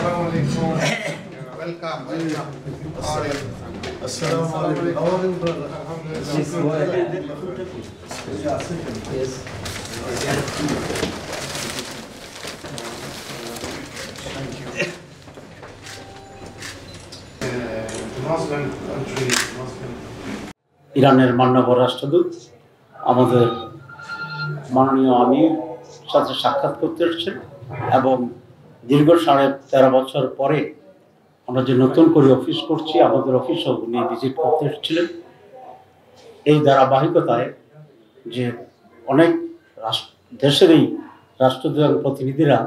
Welcome, welcome. How are you? Assalamu alaikum. How are you, brother? Yes. Muslim country, Muslim. ইরানের মাননীয় রাষ্ট্রদূত আমাদের মাননীয় আমির সাথে সাক্ষাৎ করতে এসেছেন এবং দীর্ঘ 13.5 বছর পরে আমরা যে নতুন করে অফিস করছি আমাদের অফিসও উনি ভিজিট করতে এসেছিলেন। এই ধারাবাহিকতায় যে অনেক দেশেরই রাষ্ট্রদূত এবং প্রতিনিধিরা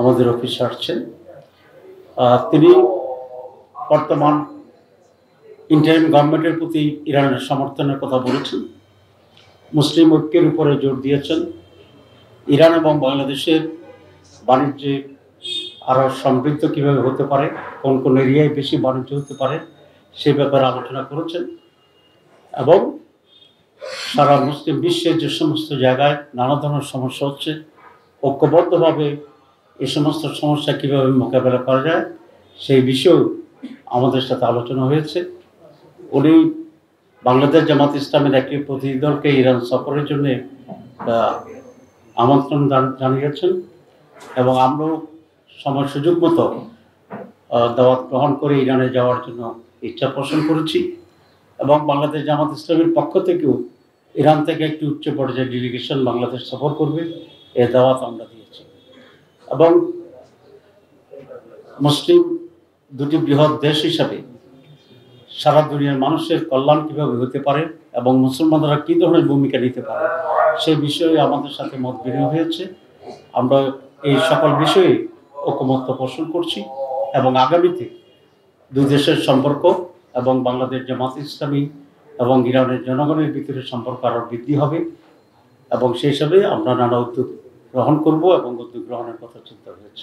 আমাদের অফিসে আসছেন। তিনি বর্তমান ইন্টারিম গভর্নমেন্টের প্রতি ইরানের সমর্থনের কথা বলেছেন, মুসলিম ঐক্যের উপরে জোর দিয়েছেন, ইরান এবং বাংলাদেশের বাণিজ্যে আরও সমৃদ্ধ কীভাবে হতে পারে, কোন কোন এরিয়ায় বেশি বাণিজ্য হতে পারে সে ব্যাপারে আলোচনা করেছেন এবং সারা মুসলিম বিশ্বের যে সমস্ত জায়গায় নানা ধরনের সমস্যা হচ্ছে ঐক্যবদ্ধভাবে এই সমস্ত সমস্যা কীভাবে মোকাবেলা করা যায় সেই বিষয়েও আমাদের সাথে আলোচনা হয়েছে। উনি বাংলাদেশ জামাত ইসলামের একটি প্রতিনিধি দলকে ইরান সফরের জন্য আমন্ত্রণ জানিয়েছেন এবং আমরাও সময় সুযোগ মতো দাওয়াত গ্রহণ করে ইরানে যাওয়ার জন্য ইচ্ছা পোষণ করেছি এবং বাংলাদেশ জামাত ইসলামের পক্ষ থেকেও ইরান থেকে একটি উচ্চ পর্যায়ের ডেলিগেশন বাংলাদেশ সফর করবে এ দাওয়াত আমরা দিয়েছি এবং মুসলিম দুটি বৃহৎ দেশ হিসাবে সারা দুনিয়ার মানুষের কল্যাণ কীভাবে হতে পারে এবং মুসলমানরা কী ধরনের ভূমিকা নিতে পারে সেই বিষয়ে আমাদের সাথে মত বিনিময় হয়েছে। আমরা এই সকল বিষয়ে ঐকমত্য পোষণ করছি এবং আগামীতে দুই দেশের সম্পর্ক এবং বাংলাদেশ জামাত ইসলামী এবং ইরানের জনগণের ভিতরে সম্পর্ক আরও বৃদ্ধি হবে এবং সেই হিসাবে আমরা নানা উদ্যোগ গ্রহণ করব এবং উদ্যোগ গ্রহণের কথা চিন্তা হয়েছে।